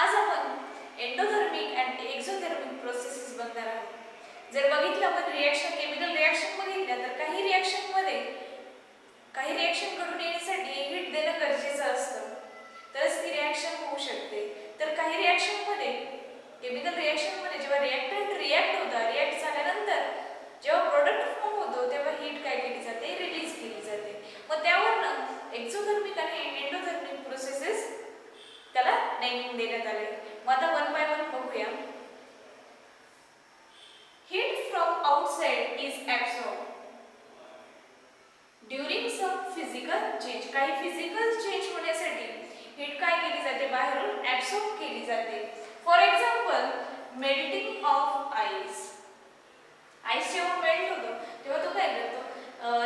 आज आपण एंडोथर्मिक आणि एक्झोथर्मिक प्रोसेसेस बघणार आहोत. जर बघितलं आपण रिएक्शन केमिकल रिएक्शन बघितल्या तर काही रिएक्शन घडून येण्यासाठी हीट देणं गरजेचं असतं, तरच ती रिएक्शन होऊ शकते. तर काही रिएक्शनमध्ये केमिकल रिएक्शनमध्ये जेव्हा रिएक्टंट रिएक्ट होतात, रिएक्ट झाल्यानंतर जेव्हा प्रोडक्ट फॉर्म होतो तेव्हा हीट काय केली जाते, रिलीज केली जाते. मग त्यावरनं एक्झोथर्मिक आणि एंडोथर्मिक प्रोसेसेस त्याला नेमिंग देण्यात आले. मग आता वन बाय वन बघूया. Heat from outside is absorb during some physical change. काही फिजिकल चेंज होण्यासाठी हीट काय केली जाते, बाहेरून ॲब्सॉर्ब केली जाते. For example melting of ice. Ice जेव्हा मेल्ट होतो तेव्हा तो काय करतो,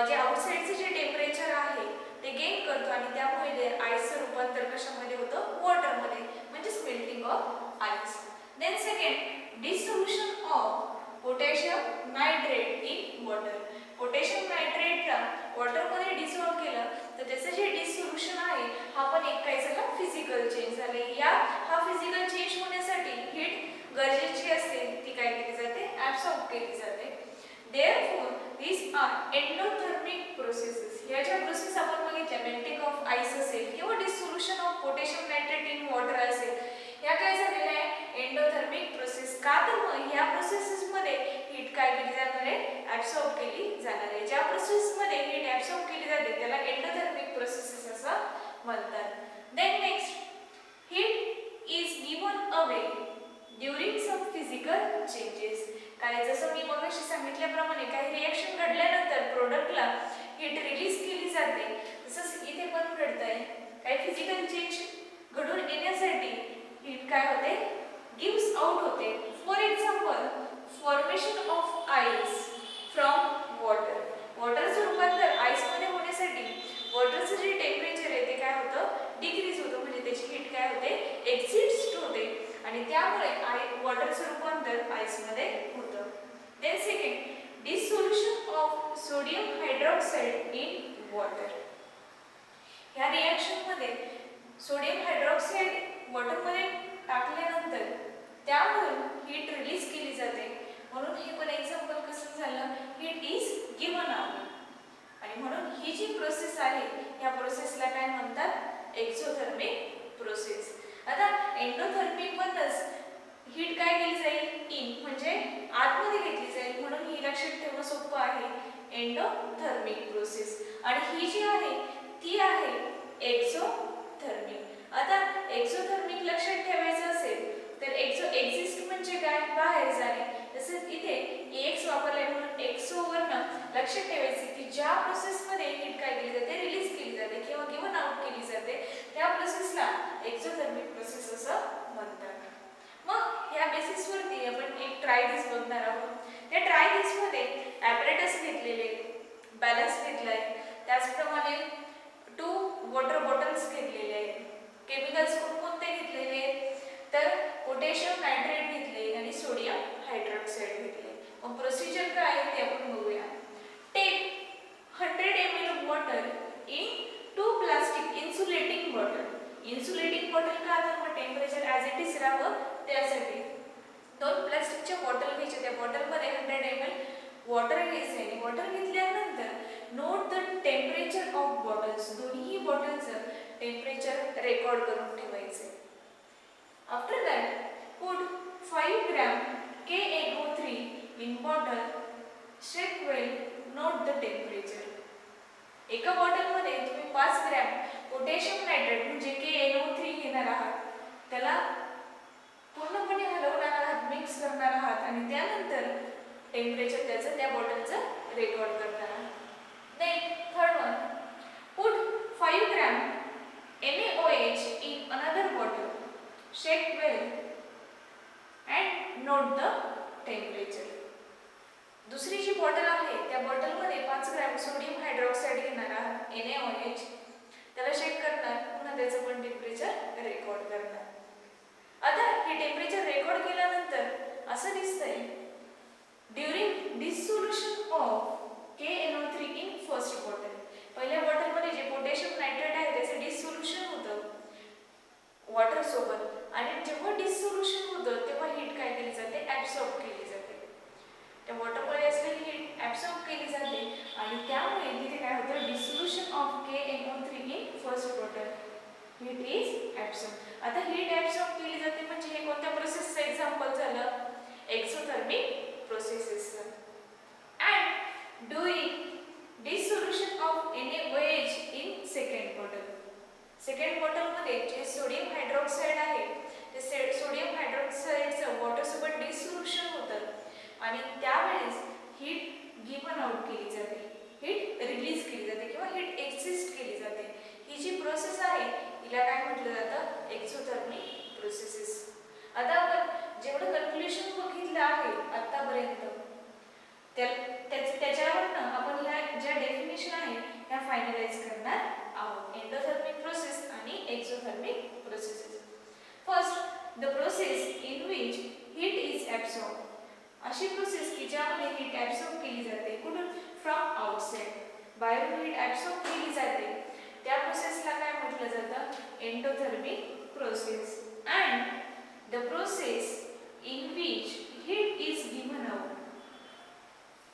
जे आउटसाइडचे जे टेम्परेचर आहे ते गेन करतो आणि त्यामुळे ते आईसचं रूपांतर कशामध्ये होतं, वॉटरमध्ये, म्हणजेच melting of ice. Then second dissolution of potassium nitrate in water. Potassium नायट्रेटला वॉटरमध्ये डिसॉल्व केलं तर त्याचं जे डिसोल्युशन आहे हा पण एक काय झाला, फिजिकल चेंज झाले. हा फिजिकल चेंज होण्यासाठी हीट गरजेची असते, ती काय केली जाते, ॲब्सॉर्ब केली जाते. Therefore, these are endothermic processes. ह्या ज्या प्रोसेस आपण बघितल्या, मेल्टिंग ऑफ आईस असेल किंवा dissolution of potassium nitrate in water असेल, ह्या काय झालेल्या आहे, एंडोथर्मिक प्रोसेस. का तर मग ह्या प्रोसेसेसमध्ये हीट काय केली जाणार आहे, ॲब्सॉर्ब केली जाणार आहे. ज्या प्रोसेसमध्ये हीट ॲब्सॉर्ब केली जाते त्याला एंडोथर्मिक प्रोसेसेस असं म्हणतात. Then next, heat is given away during some physical changes. काय जसं मी मगाशी सांगितल्याप्रमाणे काही रिएक्शन घडल्यानंतर प्रोडक्टला हीट रिलीज केली जाते, तसंच इथे पण घडतंय. काही फिजिकल चेंज घडून येण्यासाठी हीट काय होते, गिव्स आउट होते. For example formation of ice from water. वॉटरचं रूपांतर आईसमध्ये होण्यासाठी वॉटरचं जे टेम्परेचर आहे ते काय होतं, डिक्रीज होतं, म्हणजे त्याची हीट काय होते, एक्झिस्ट होते आणि त्यामुळे वॉटरचं रूपांतर आईसमध्ये होतं. Then second dissolution of sodium hydroxide in water. ह्या रिएक्शनमध्ये सोडियम हायड्रॉक्साईड वॉटरमध्ये टाकल्यानंतर त्यामधून हीट रिलीज केली जाते. म्हणून हे पण एक्झाम्पल कसं झालं, हीट इज गिव्हन आउट. आणि म्हणून ही जी प्रोसेस आहे या प्रोसेसला काय म्हणतात, एक्झोथर्मिक प्रोसेस. आता एंडोथर्मिक मधनच हीट काय केली जाईल, इन म्हणजे आतमध्ये घेतली जाईल, म्हणून ही लक्षात ठेवणं सोपं आहे, एंडोथर्मिक प्रोसेस. आणि ही जी आहे ती आहे एक्झोथर्मिक. आता एक्झोथर्मिक लक्षात ठेवायचं असेल तर एक्झिस्ट म्हणजे काय, बाहेर जाणे. तसंच इथे एक्स वापरलाय म्हणून एक्सोवरनं लक्षात ठेवायचे की ज्या प्रोसेसमध्ये हीट काय केली जाते, रिलीज केली जाते किंवा गिव्हन आउट केली जाते त्या प्रोसेसला एक्झोथर्मिक प्रोसेस असं म्हणतात. मग या बेसिसवरती आपण एक ट्रायडिस बघणार आहोत. त्या ट्रायडिसमध्ये ॲपरेटस घेतलेले, बॅलन्स घेतलाय, त्याचप्रमाणे 2 वॉटर बॉटल्स घेतलेले आहेत. केमिकल्स कोणते घेतलेले आहेत, तर पोटॅशियम नायट्रेट घेतले आणि सोडियम हायड्रॉक्साईड घेतले. मग प्रोसिजर काय आहे ते आपण बघूया. Take 100 ml water in 2 plastic insulating bottle. Insulating bottle का, तर मग टेम्परेचर ॲज इट इज राहावं त्यासाठी 2 प्लास्टिकच्या बॉटल घ्यायच्या. त्या बॉटलमध्ये 100 ml वॉटर घ्यायचं आहे. वॉटर घेतल्यानंतर note the temperature of bottles. दोन्ही बॉटलचं टेम्परेचर रेकॉर्ड करून ठेवायचे. After that put 5 gram KNO3 in bottle. Shake well, note the temperature. एका बॉटलमध्ये तुम्ही 5 ग्रॅम पोटॅशियम नायट्रेट म्हणजे KNO3 घेणार आहात, त्याला पूर्णपणे हलवणार आहात, मिक्स करणार आहात आणि त्यानंतर टेम्परेचर त्याचं त्या बॉटलचं रेकॉर्ड करणार आहात. Then third one, put 5 gram NaOH in another bottle. Shake well and note the temperature. दुसरी जी बॉटल आहे त्या बॉटलमध्ये 5 ग्रॅम सोडियम हायड्रॉक्साईड घेणार आहात, NaOH. त्याला शेक करणार, पुन्हा त्याचं पण टेम्परेचर रेकॉर्ड करणार. आता हे टेम्परेचर रेकॉर्ड केल्यानंतर असं दिसतंय, during dissolution of KNO3 in first bottle. पहिल्या बॉटलमध्ये जे पोटॅशियम नायट्रेट आहे त्याचे डिसोल्युशन होतं वॉटर सोबत आणि जेव्हा हीट इज ॲब्सॉर्ब. आता हीट ॲब्सॉर्ब केली जाते म्हणजे हे कोणत्या प्रोसेसचं एक्झाम्पल झालं? एक्झोथर्मिक प्रोसेसेसचं. And during dissolution of NaOH in second bottle. Second बॉटलमध्ये जे सोडियम हायड्रॉक्साईड आहे ते सोडियम हायड्रॉक्साईडचं वॉटरसोबत डिसोल्युशन होतं आणि त्यावेळेस हीट गिव्हन आउट केली जाते, हीट रिलीज केली जाते किंवा हीट एक्झिस्ट केली जाते. ही जी प्रोसेस आहे हिला काय म्हटलं जातं? Exothermic processes. आता आपण जेवढं कॅल्क्युलेशन बघितलं आहे आतापर्यंत त्याच्यावरनं आपण ह्या ज्या डेफिनेशन आहे ह्या फायनलाइज करणार आहोत. एंडोथर्मिक प्रोसेस आणि exothermic processes. First, the process in which heat is absorb. अशी प्रोसेस की ज्यामध्ये हीट ॲब्सॉर्ब केली जाते. कुठून? From outside. बाहेरून हीट ॲब्सॉर्ब केली जाते. त्या प्रोसेसला काय म्हटलं जातं? Endothermic process. And the process in which heat is given out.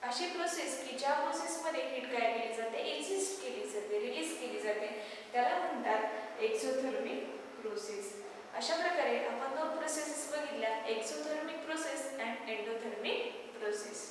अशी प्रोसेस की ज्या प्रोसेसमध्ये हीट काय केली जाते? एक्झिस्ट केली जाते, रिलीज केली जाते, त्याला म्हणतात एक्झोथर्मिक प्रोसेस. अशा प्रकारे आपण दोन प्रोसेसेस बघितल्या, exothermic process and endothermic process.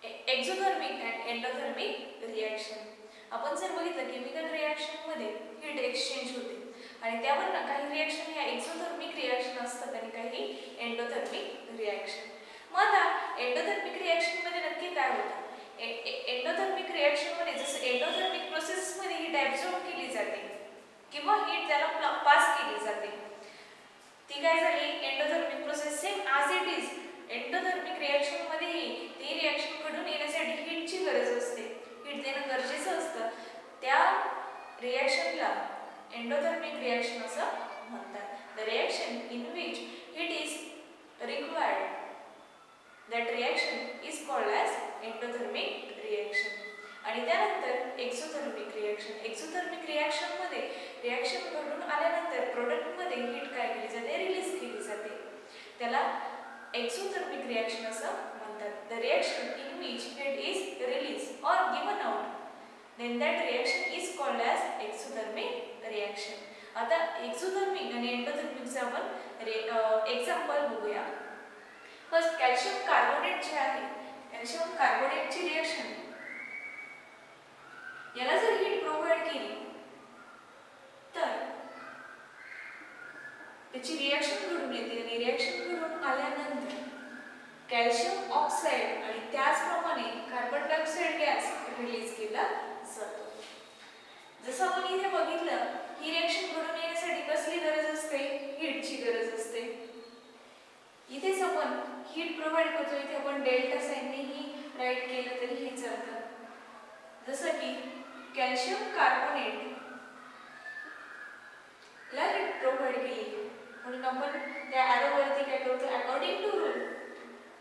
Exothermic and endothermic reaction. आपण जर बघितलं केमिकल रिॲक्शनमध्ये हीट एक्सचेंज होते आणि त्यावर काही रिॲक्शन ह्या एक्झोथर्मिक रिॲक्शन असतात आणि काही एंडोथर्मिक रिॲक्शन. मग आता एंडोथर्मिक रिॲक्शनमध्ये नक्की काय होतं? एंडोथर्मिक रिॲक्शनमध्ये जसं एंडोथर्मिक प्रोसेसमध्ये हीट ॲब्सॉर्ब केली जाते किंवा हीट त्याला पास केली जाते, ती काय झाली? Endothermic process. Same as it is endothermic रिॲक्शनमध्येही ती रिॲक्शन घडून येण्यासाठी हीटची गरज असते, हीट देणं गरजेचं असतं. त्या रिॲक्शनला एंडोथर्मिक रिॲक्शन असं म्हणतात. The reaction in which heat is required, that reaction is called as endothermic reaction. आणि त्यानंतर एक्झोथर्मिक रिॲक्शन. एक्झोथर्मिक रिॲक्शनमध्ये रिॲक्शन घडून आल्यानंतर प्रोडक्टमध्ये हीट काय केली जाते? रिलीज केली जाते, त्याला एक्झोथर्मिक रिॲक्शन असं म्हणतात. The reaction in which heat is release और given out, then that reaction is called as exothermic reaction. आता एक्झोथर्मिक आणि एंडोथर्मिकचं आपण एक्झाम्पल बघूया. फर्स्ट, कॅल्शियम कार्बोनेट जे आहे, कॅल्शियम कार्बोनेटची रिॲक्शन, याला जर हीट प्रोव्हाइड केली तर त्याची रिॲक्शन घडून येते आणि रिॲक्शन घडून आल्यानंतर कॅल्शियम ऑक्साईड आणि त्याचप्रमाणे कार्बन डायऑक्साईड गॅस रिलीज केला जातो. जसं आपण इथे बघितलं, ही रिॲक्शन घडून येण्यासाठी कसली गरज असते? हीटची गरज असते. इथेच आपण हीट प्रोव्हाइड करतो, इथे आपण डेल्टा साइनने ही राईट केलं तरी हे चालतं. जसं की कॅल्शियम कार्बोनेट ला हीट प्रोव्हाइड केली म्हणून आपण त्या ॲरोवरती काय करतो? अकॉर्डिंग टू रूल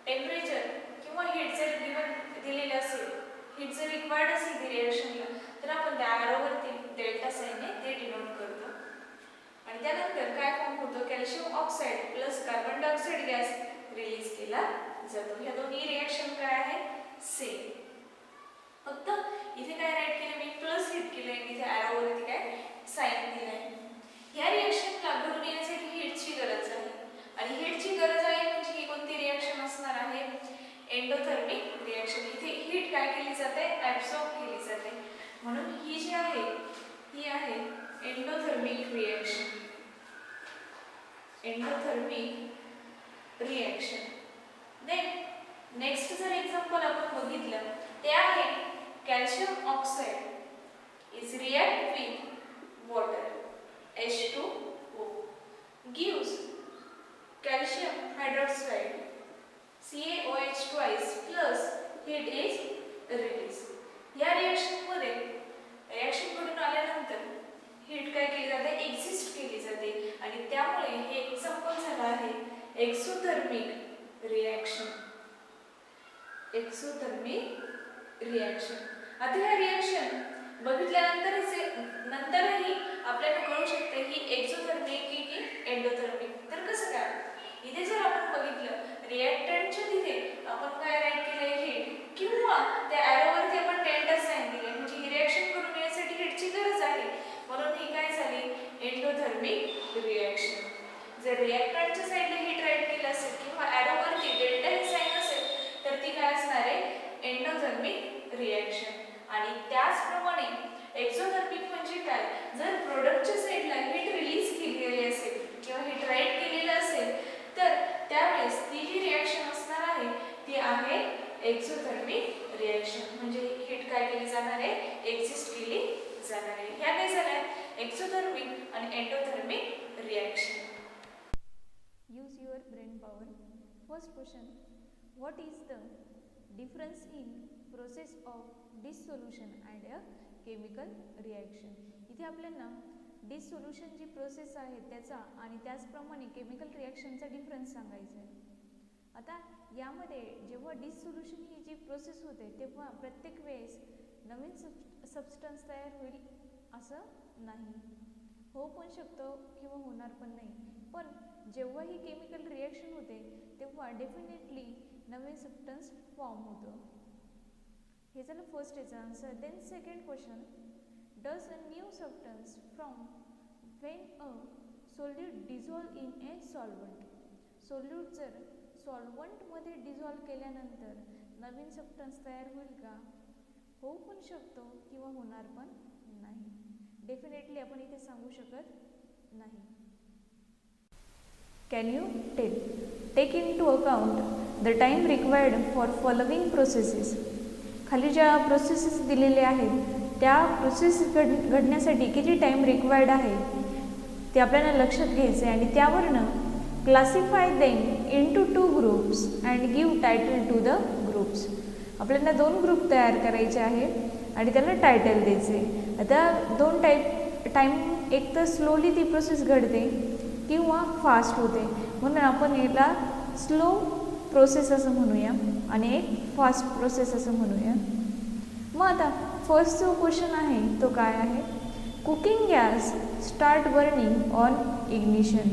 टेम्परेचर किंवा हीट जर गिवन दिलेलं असेल, हीट जर रिक्वायर्ड असेल ती रिॲक्शनला, तर आपण त्या ॲरोवरती डेल्टा साइनने ते डिनोट करतो. आणि त्यानंतर काय फॉर्म होतं? Calcium oxide plus carbon dioxide gas release केला जातो. ह्या दोन्ही रिॲक्शन काय आहे? सेम. फक्त इथे काय राईट केलं मी? प्लस हीट केलं आणि इथे ॲरोवरती काय साइन दिलाय. ह्या रिॲक्शनला घडून येण्यासाठी हीटची गरज आहे आणि हीटची गरज आहे म्हणजे ही कोणती रिॲक्शन असणार आहे? Endothermic reaction. इथे हीट काय केली जाते? ॲब्सॉर्ब केली जाते. म्हणून ही जी आहे ही आहे endothermic reaction. Endothermic reaction. Then next जर एक्झाम्पल आपण बघितलं ते आहे calcium oxide is react with water H2O gives calcium hydroxide CaOH twice plus heat is released. या रिॲक्शनमध्ये रिॲक्शन घडून आल्यानंतर हीट काय केली जाते? एक्झिस्ट केली जाते आणि त्यामुळे हे एक्झाम्पल झालं आहे एक्सोथर्मिक रिॲक्शन. Exothermic reaction. आता ह्या रिॲक्शन नंतरही आपल्याला कळू शकते की एक्सोथर्मिक की एंडोथर्मिक. तर कसं काय? इथे जर आपण बघितलं रिॲक्टंटच्या तिथे आपण काय राईट केलंय? हीट किंवा त्या ॲरोवरती आपण डेल्टा साइन दिले म्हणजे ही रिॲक्शन करून येण्यासाठी हीटची गरज आहे म्हणून ही काय रिॲक्टंटच्या साईडला हीट राईट केलं असेल किंवा ॲरोवरती डेल्टा ही साईन असेल तर ती काय असणार आहे एंडोथर्मिक रिॲक्शन. आणि त्याचप्रमाणे एक्झोथर्मिक म्हणजे काय, जर प्रोडक्टच्या साईडला हीट रिलीज केलेली असेल किंवा हीट राईट केलेलं असेल तर त्यावेळेस ती जी रिॲक्शन असणार आहे ती आहे एक्झोथर्मिक रिॲक्शन. म्हणजे हीट काय केली जाणार आहे एक्झिस्ट केली जाणार आहे. ह्या काय झाल्या एक्झोथर्मिक आणि endothermic reaction. Use your brain power. First question, what is the difference in process of dissolution and a chemical reaction. इथे आपल्याला डिसोल्युशन जी प्रोसेस आहे त्याचा आणि त्याचप्रमाणे केमिकल रिॲक्शनचा डिफरन्स सांगायचा आहे. आता यामध्ये जेव्हा डिसोल्युशन ही जी प्रोसेस होते तेव्हा प्रत्येक वेळेस नवीन सबस्टन्स तयार होईल असं नाही, हो पण शकतो किंवा होणार पण नाही. पण जेव्हा ही केमिकल रिॲक्शन होते तेव्हा डेफिनेटली नवीन सबस्टन्स फॉर्म होतं. हे झालं फर्स्ट याचं answer. Then second question, does a new substance from when a solute dissolve in a solvent. Solute जर सॉल्वंटमध्ये डिझॉल्व केल्यानंतर नवीन सबस्टन्स तयार होईल का, होऊ पण शकतो किंवा होणार पण नाही. डेफिनेटली आपण इथे सांगू शकत नाही. Can you take into account the time required for following processes. खाली ज्या प्रोसेसेस दिलेल्या आहेत त्या प्रोसेस घडण्यासाठी किती टाईम रिक्वायर्ड आहे ते आपल्याला लक्षात घ्यायचं आहे आणि त्यावरनं classify them into 2 groups and give title to the groups. आपल्याला 2 ग्रुप तयार करायचे आहे आणि त्याला टायटल द्यायचे. आता 2 टाईम एक तर स्लोली ती प्रोसेस घडते किंवा फास्ट होते, म्हणून आपण याला स्लो प्रोसेस असं म्हणूया आणि एक फास्ट प्रोसेस असं म्हणूया. मग आता फर्स्ट जो क्वेश्चन आहे तो काय आहे, cooking gas start burning on ignition.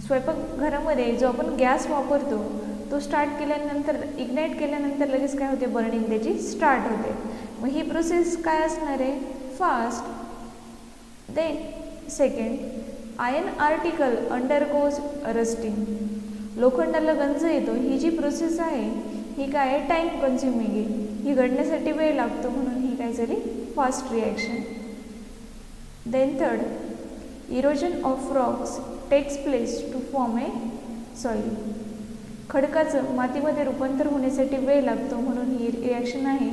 स्वयंपाकघरामध्ये जो आपण गॅस वापरतो तो स्टार्ट केल्यानंतर इग्नाईट केल्यानंतर लगेच काय होते बर्निंग त्याची स्टार्ट होते. मग ही प्रोसेस काय असणार आहे fast. Then second, iron article undergoes rusting. लोखंडाला गंज येतो, ही जी प्रोसेस आहे ही काय आहे टाईम कन्झ्युमिंग आहे, ही घडण्यासाठी वेळ लागतो म्हणून ही काय झाली fast reaction. Then third, erosion of rocks takes place to form a soil. खडकाचं मातीमध्ये रूपांतर होण्यासाठी वेळ लागतो म्हणून ही रिॲक्शन आहे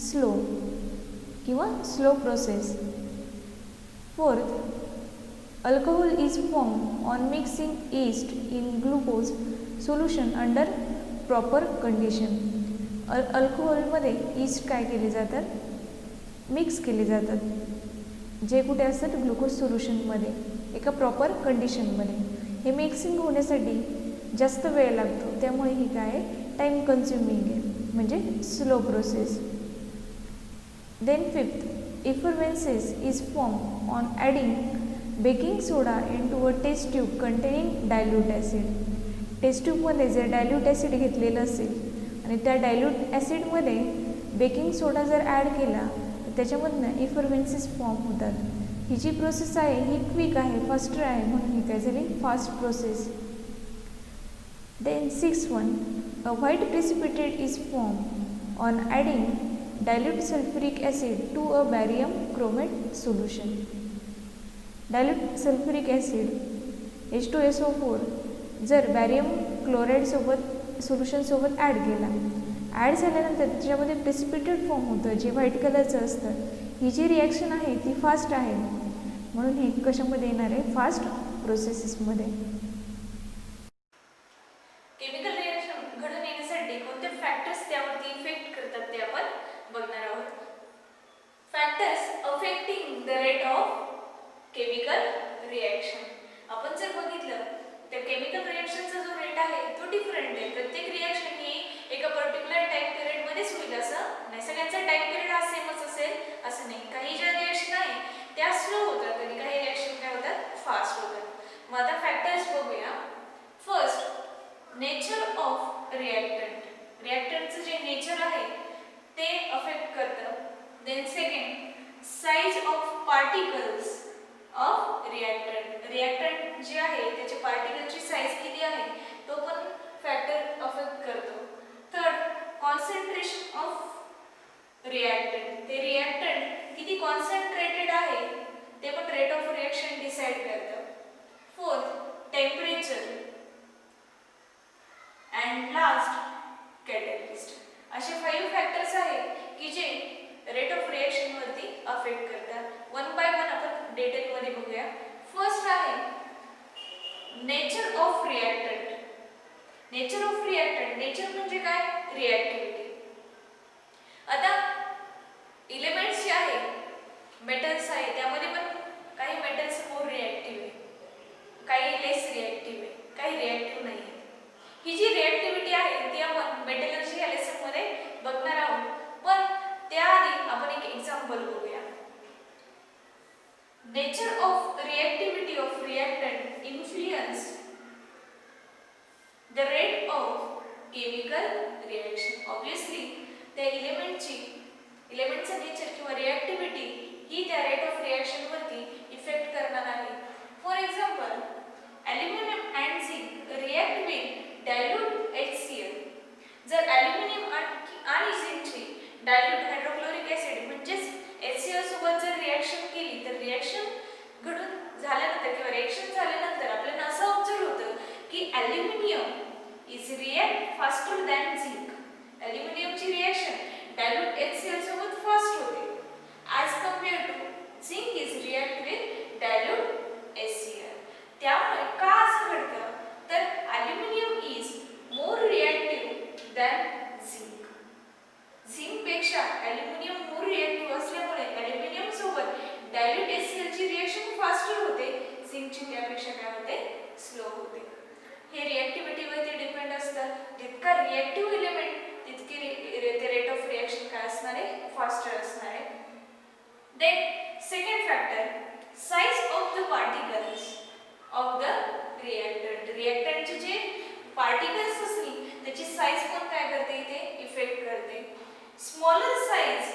स्लो किंवा slow process. Fourth, alcohol is form on mixing yeast in glucose solution under proper condition. अल्कोहोलमध्ये ईस्ट काय केले जातात मिक्स केले जातात जे कुठे असतात ग्लुकोज सोल्युशनमध्ये एका प्रॉपर कंडिशनमध्ये. हे मिक्सिंग होण्यासाठी जास्त वेळ लागतो त्यामुळे ही काय टाईम कन्झ्युमिंग आहे म्हणजे slow process. Then fifth, effervescence is formed on adding baking soda into a test tube containing dilute acid. Test ट्यूबमध्ये जर डायल्यूट ॲसिड घेतलेलं असेल आणि त्या डायल्यूट ॲसिडमध्ये बेकिंग सोडा जर ॲड केला तर त्याच्यामधनं इफरवेन्सेस फॉर्म होतात. ही जी प्रोसेस आहे ही क्विक आहे फास्टर आहे म्हणून ही काय झाली fast process. Then sixth one, a white precipitate is form on adding dilute sulfuric acid to a barium chromate solution. dilute sulfuric acid H2SO4 जर बॅरियम क्लोराईड सोबत सोल्युशन सोबत ॲड केला, ॲड झाल्यानंतर त्याच्यामध्ये प्रेसिपिटेट फॉर्म होतं जे व्हाईट कलरचं असतं. ही जी रिॲक्शन आहे ती फास्ट आहे म्हणून ही कशामध्ये येणार आहे फास्ट प्रोसेसेसमध्ये. केमिकल रिॲक्शन घडून येण्यासाठी कोणते फॅक्टर्स त्यावरती इफेक्ट करतात ते आपण बघणार आहोत. Factors affecting the rate of chemical reaction. आपण जर बघितलं तर केमिकल रिॲक्शनचा जो रेट आहे तो डिफरंट आहे. प्रत्येक रिॲक्शन ही एका पर्टिक्युलर टाइम पिरियडमध्येच होईल असं नाही, सगळ्यांचा टाइम पिरियड हा सेमच असेल असं नाही. काही ज्या रिॲक्शन आहे त्या स्लो होतात आणि काही रिॲक्शन काय होतात फास्ट होतात. मग आता फॅक्टर्स बघूया. First, nature of reactant. रिॲक्टंटचं जे नेचर आहे ते अफेक्ट करतं. Then second, size of particles of reactant. Reactant जे आहे त्याचे पार्टिकलची रेट ऑफ रिएक्शन डिसाइड करतं. Fourth temperature and last catalyst. असे 5 फॅक्टर्स आहेत की जे रेट ऑफ रिएक्शन वरती अफेक्ट करतात. वन बाय वन आपण डिटेल मध्ये बघूया. फर्स्ट आहे nature of reactant. Nature of reactant, nature म्हणजे काय? रिएक्टिव्हिटी. आता एलिमेंट्स जे आहे, मेटल्स आहे, त्यामध्ये पण काही मेटल्स मोर रिएक्टिव्ह आहे, काही लेस रिएक्टिव्ह आहे, काही रिएक्टिव्ह नाही आहे. ही जी रिएक्टिव्हिटी आहे ती आपण मेटलर्जी या लेसन मध्ये बघणार आहोत. पण त्याआधी आपण एक एक्झाम्पल बघूया. Nature of reactivity of reactant influence the rate of chemical reaction. Obviously त्या एलिमेंटचा नेचर किंवा रिएक्टिव्हिटी ही त्या रेट ऑफ रिएक्शन वरती इफेक्ट करणार आहे. For example aluminium and zinc react with dilute HCl. जर ॲल्युमिनियम आणि झिंकची डायल्यूट हायड्रोक्लोरिक ऍसिड म्हणजेच HCl सोबत जर रिएक्शन केली तर रिएक्शन घडून झाल्यानंतर किंवा रिएक्शन झाल्यानंतर आपल्याला असं ऑब्झर्व होतं की aluminium is react faster than zinc. ॲल्युमिनियमची रिएक्शन डायल्यूट HCl सोबत फास्ट होते as compared to zinc is react with dilute HCl. त्यामुळे का असं घडतं तर aluminium is more reactive than zinc. Zinc पेक्षा ॲल्युमिनियम more reactive असल्यामुळे ॲल्युमिनियम सोबत डायल्यूट HCl ची रिएक्शन फास्टर होते, झिंकची त्यापेक्षा काय होते? स्लो होते. हे रिएक्टिव्हिटी वरती डिपेंड असतं. जितका रिएक्टिव्ह एलिमेंट तितकी ते रेट ऑफ रिएक्शन काय असणार आहे? फास्टर असणार आहे. Then second factor size of the particles of the reactant. रिएक्टंटचे जे पार्टिकल्स असतील त्याची साइज पण काय करते? इथे इफेक्ट करते. Smaller size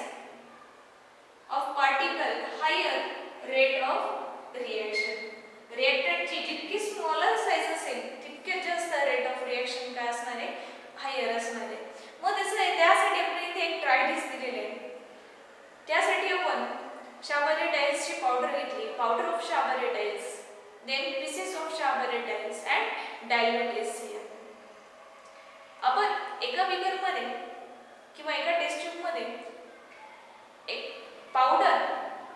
of particle higher rate of reaction. रिएक्टंटची जितकी स्मॉलर साइज असेल तितके जास्त रेट ऑफ रिएक्शन काय असणार आहे? हायर असणार आहे. मग त्यासाठी आपण इथे एक ट्रायडिस दिलेले आहे. त्यासाठी आपण शाबरेटाइल्सची पावडर घेतली, पावडर ऑफ शाबरेटाइल्स, देन पीसेस ऑफ शाबरेटाइल्स अँड डायल्यूट HCl. आपण एका बीकर मध्ये किंवा एका टेस्ट ट्यूब मध्ये एक पावडर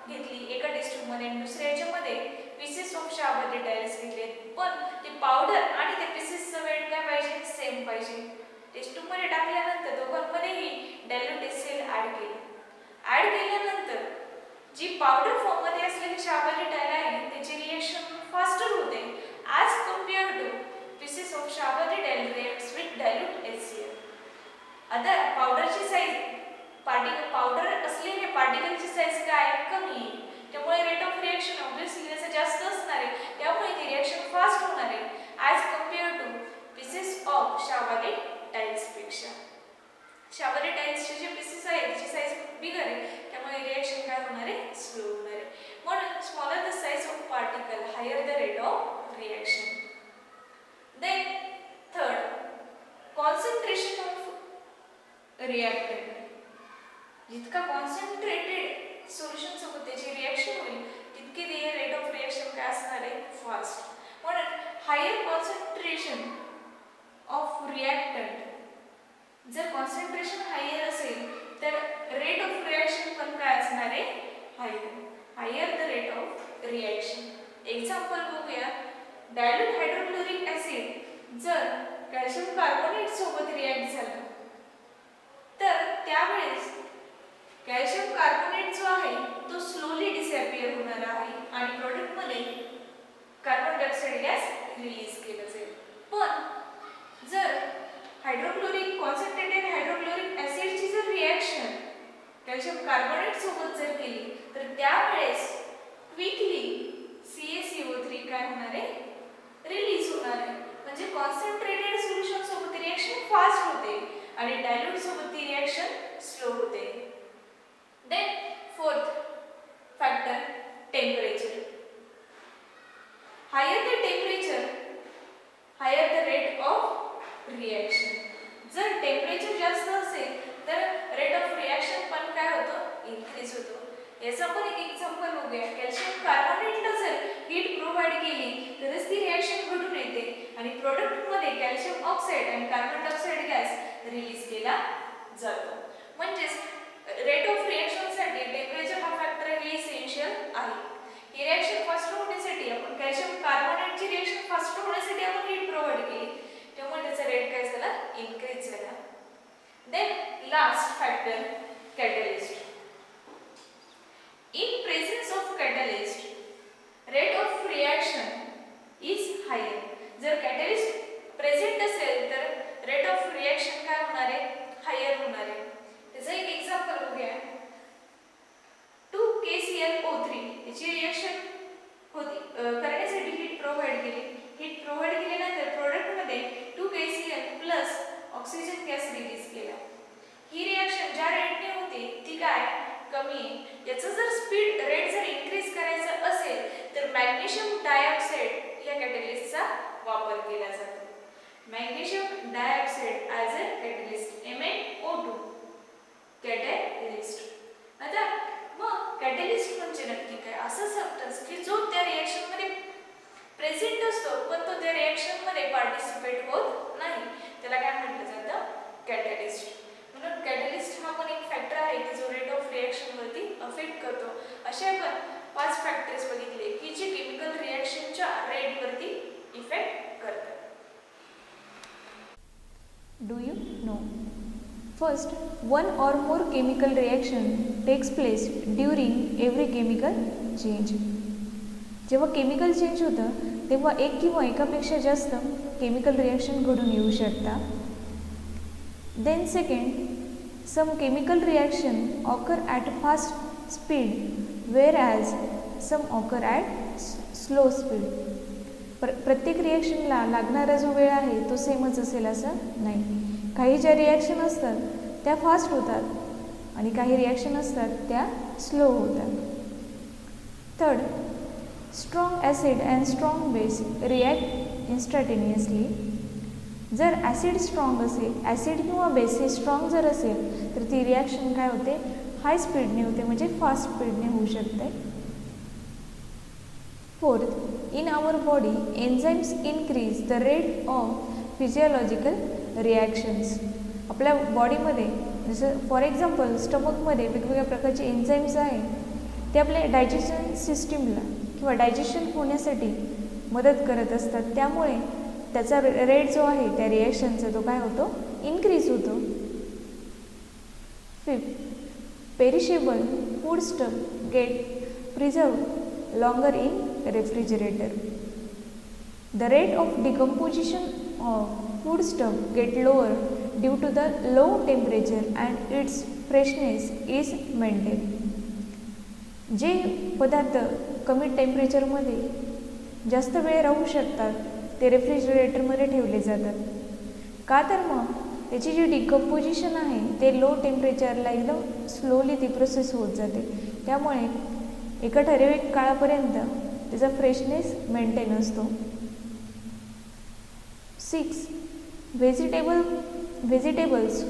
घेतली एका टेस्ट ट्यूब मध्ये आणि दुसऱ्या याच्यामध्ये पीसेस ऑफ शाबरेटाइल्स घेतले. पण ते पावडर आणि ते पीसेसचा वेट काय पाहिजे? सेम पाहिजे. टेस्ट ट्यूब मध्ये टाकल्यानंतर दोघांमध्येही डायल्यूट HCl ऍड केलं. ऍड केल्यानंतर जी पावडर फॉर्म मध्ये असलेली शाबरेटाइल आहे त्याची रिएक्शन फास्टर होते as compare to pieces of शाबरेटाइल रिएक्ट्स विथ डायल्यूट HCl. आता पावडरची साइज पावडर असलेले पार्टिकलची साइज काय? कमी आहे. त्यामुळे रेट ऑफ रिएक्शन ऑब्वियसली त्याचं जास्त असणार आहे. त्यामुळे ती रिएक्शन फास्ट होणार आहे as compare to pieces of शाबरेटाइल्स पेक्षा. शाबरेटाइल्सचे जे पीसेस आहेत त्याची साइज बिगर आहे त्यामुळे रिएक्शन काय होणार आहे? स्लो होणार आहे. म्हणून smaller the size of particle higher the rate of reaction. Then third concentration of reactant. जितका कॉन्सन्ट्रेटेड सोल्युशन सोबत त्याची रिएक्शन होईल तितके ते रेट ऑफ रिएक्शन काय असणार आहे? फास्ट. म्हणून हायर कॉन्सन्ट्रेशन ऑफ रिएक्टंट, जर कॉन्सन्ट्रेशन हायर असेल तर रेट ऑफ रिएक्शन पण काय असणार आहे? Higher the rate of reaction. Example बघूया. डायल्यूट हायड्रोक्लोरिक ऍसिड जर कॅल्शियम कार्बोनेट सोबत रिएक्ट झालं तर त्यावेळेस कॅल्शियम कार्बोनेट जो आहे तो स्लोली डिसअपियर होणार आहे आणि प्रोडक्ट मध्ये कार्बन डायऑक्साइड गॅस रिलीज केला जाईल. पण जर हायड्रोक्लोरिक कॉन्सन्ट्रेटेड हायड्रोक्लोरिक ऍसिडची जर रिएक्शन कॅल्शियम कार्बोनेट सोबत जर केली तर त्यावेळेस क्विकली CaCO3 काय होणार आहे? रिलीज होणार आहे. म्हणजे कॉन्सन्ट्रेटेड सोल्युशन सोबत रिएक्शन फास्ट होते आणि डायल्यूट सोबत ती रिएक्शन स्लो होते. Then fourth factor temperature. Higher the temperature higher the rate of reaction. जर टेम्परेचर जास्त असेल तर रेट ऑफ रिएक्शन पण काय होतं? इन्क्रीज होतो. याचा पण एक एक्झाम्पल बघूया. हायर. जर कॅटलिस्ट प्रेझेंट असेल तर रेट ऑफ रिॲक्शन काय होणार आहे, हायर होणार आहे. त्याचं एक एक्झाम्पल बघूया. 2KClO3 याची रिॲक्शन होती करण्यासाठी हीट प्रोव्हाइड केली. हीट प्रोव्हाइड केल्यानंतर प्रोडक्टमध्ये 2KCl plus oxygen gas release केला. ही रिॲक्शन ज्या रेटने होती ती काय कमी आहे. याचं जर स्पीड रेट जर इन्क्रीज करायचं असेल तर मॅग्नेशियम डायऑक्साईड या कॅटलिस्टचा वापर केला जातो. Magnesium dioxide as a catalyst, MnO2 catalyst. आता मग कॅटलिस्ट म्हणजे नक्की काय, असं सबस्टन्स की जो त्या रिॲक्शनमध्ये प्रेझेंट असतो पण तो त्या रिॲक्शनमध्ये पार्टिसिपेट होत नाही, त्याला काय म्हटलं जातं, कॅटलिस्ट. म्हणून कॅटलिस्ट हा पण एक फॅक्टर आहे की जो रेट ऑफ रिॲक्शनवरती अफेक्ट करतो. असे आपण 5 फॅक्टर्स बघितले की जे केमिकल रिॲक्शनच्या रेटवरती इफेक्ट करतात. Do you know? First, one or more chemical reaction takes place during every chemical change. जेव्हा केमिकल चेंज होतं तेव्हा एक किंवा एकापेक्षा जास्त केमिकल रिॲक्शन घडून येऊ शकतात. Then second, some chemical reaction occur at fast speed whereas some occur at slow speed. प्रत्येक रिॲक्शनला लागणारा जो वेळ आहे तो सेमच असेल असं नाही. काही ज्या रिॲक्शन असतात त्या फास्ट होतात आणि काही रिॲक्शन असतात त्या स्लो होतात. Third, strong acid and strong base react instantaneously. जर ॲसिड स्ट्रॉंग असेल, ॲसिड किंवा बेस हे स्ट्रॉंग जर असेल तर ती रिॲक्शन काय होते, हाय स्पीडने होते, म्हणजे फास्ट स्पीडने होऊ शकते. Fourth, in our body enzymes increase the rate of physiological reactions. आपल्या बॉडीमध्ये जसं फॉर एक्झाम्पल स्टमकमध्ये वेगवेगळ्या प्रकारचे एन्झाईम्स आहेत ते आपल्या डायजेशन सिस्टीमला किंवा डायजेशन होण्यासाठी मदत करत असतात. त्यामुळे त्याचा रेट जो आहे त्या रिॲक्शनचा तो काय होतो, इन्क्रीज होतो. Fifth, perishable food stuff get preserved longer in refrigerator. The rate of decomposition of food stuff get lower due to the low temperature and its freshness is maintained. जे पदार्थ कमी टेम्परेचरमध्ये जास्त वेळ राहू शकतात ते रेफ्रिजरेटरमध्ये ठेवले जातात. का तर मग त्याची जी डिकम्पोजिशन आहे ते लो टेम्परेचरला एकदम स्लोली ती प्रोसेस होत जाते. त्यामुळे एका ठराविक काळापर्यंत त्याचा फ्रेशनेस मेंटेन असतो. 6. Vegetables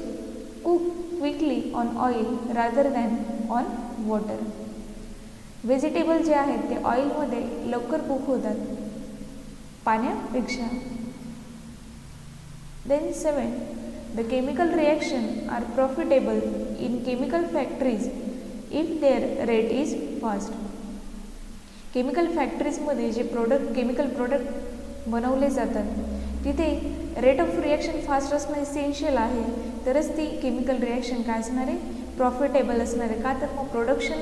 cook quickly on oil rather than on water. Vegetable जे आहेत ते ऑइलमध्ये लवकर कुक होतात पाण्यापेक्षा. Then 7. The chemical reaction are profitable in chemical factories if their rate is fast. Chemical फॅक्टरीजमध्ये जे केमिकल प्रोडक्ट बनवले जातात तिथे रेट ऑफ रिॲक्शन फास्ट असणं इसेन्शियल आहे, तरच ती केमिकल रिॲक्शन काय असणार आहे, प्रॉफिटेबल असणार आहे. का तर मग प्रोडक्शन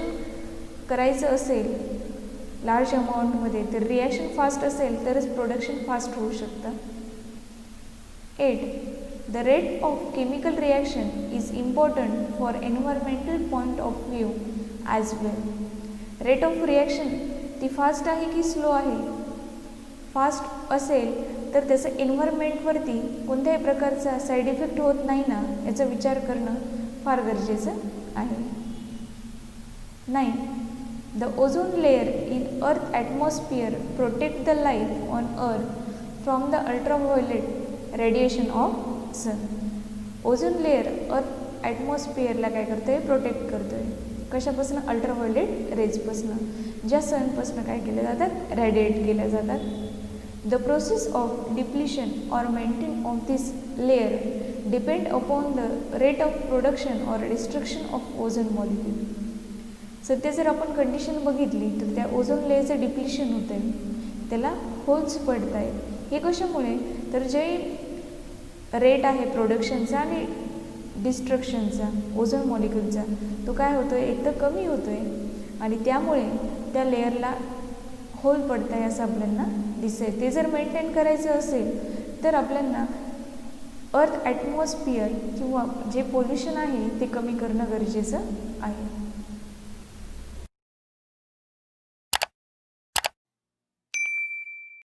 करायचं असेल लार्ज अमाऊंटमध्ये तर रिॲक्शन फास्ट असेल तरच प्रोडक्शन फास्ट होऊ शकतं. 8. The rate of chemical reaction is important for environmental point of view as well. Rate of reaction ती फास्ट आहे की स्लो आहे. फास्ट असेल तर त्याचं एन्व्हायरमेंटवरती कोणत्याही प्रकारचा साईड इफेक्ट होत नाही ना याचा विचार करणं फार गरजेचं आहे. 9. The ozone layer in earth atmosphere protect the life on earth from the ultraviolet radiation of sun. Ozone layer earth ॲटमॉस्फिअरला काय करतो आहे, प्रोटेक्ट करतो आहे. कशापासून, अल्ट्राव्हायोलेट रेजपासून, ज्या सनपासून काय केल्या जातात, रेडिएट केल्या जातात. The process of depletion or maintain of this layer depend upon the rate of production or destruction of ozone molecule. सध्या जर आपण कंडिशन बघितली तर त्या ओझोन लेयरचं डिप्लिशन होतं आहे, त्याला होल्स पडत आहेत. हे कशामुळे, तर जे रेट आहे प्रोडक्शनचा आणि डिस्ट्रक्शनचा ओझोन मॉलिक्यूलचा तो काय होतो आहे, एक तर कमी होतो आहे आणि त्यामुळे त्या लेअरला होल पडत आहे असं आपल्याला दिसते ते जर मेंटेन करायचं असेल तर आपल्याला अर्थ ॲटमॉस्फिअर किंवा जे पोल्युशन आहे ते कमी करणं गरजेचं आहे.